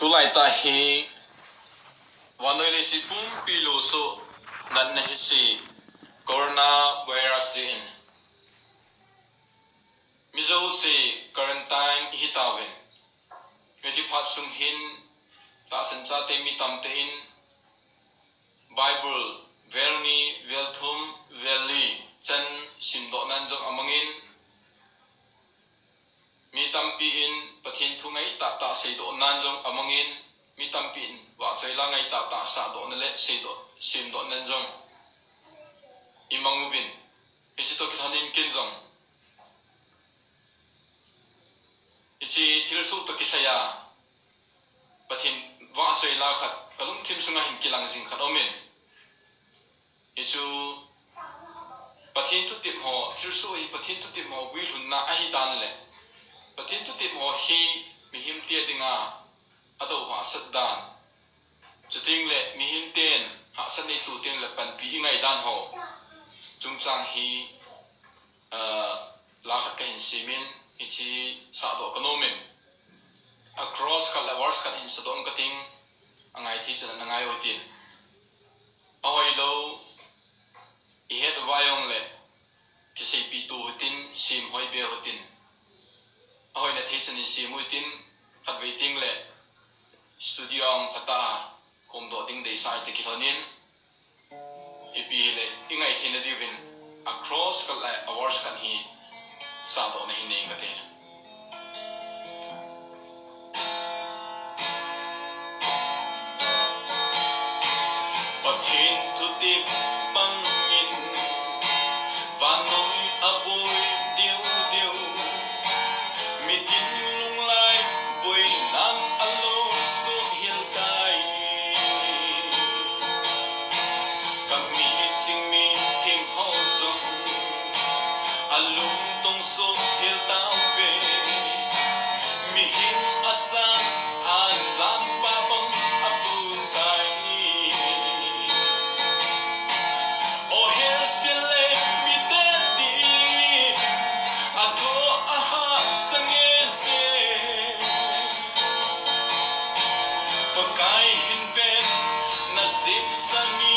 tulai ta hi wanoi le si pum pilo so nan na hi si corona virus din mizo si quarantine hi tawen ngeji phat sum hin ta san cha te mi tam te in bible verni velthum veli chan simdo nan jong amangin mi tampi in pathin thungai ta sei do nan jong amangin mi tampi in wa choi la ngai ta sa do na le sei do sim do nan jong imanguvin ichi to kithanin kin jong ichi thilsu to kisaya pathin wa choi la khat kalum thim sunga hin kilang jing khat omen ichu pathin tu tip ho thilsu hi pathin tu tip ho wi hun na a hi dan le pathin tu tip ho hi mi him tia dinga ado ha saddan chuting le mi him ten ha sani tu ting le pan pi ngai dan ho chung chang hi la khat ka hin simin ichi sa do konomen across ka levels kan in sadong kating angai thi chan angai hotin ahoi lo I het wayong le kisi pitu hutin sim hoi be hutin ahoi na thi chan sim hutin khat waiting le studio ang phata kom do ding dei sai te kithonin ipi le ingai thina divin across ka la hours kan hi sa do na hineng ka te pathin tu tip bangin vanoi aboi diu mitin lung lai boi nan alo so hil kai kami ching mi kim ho song alung tong so hil tao ve mi him asan azan babang abun kai oh hil sile mi te di ato aha sange se pakai hin ven nasib sani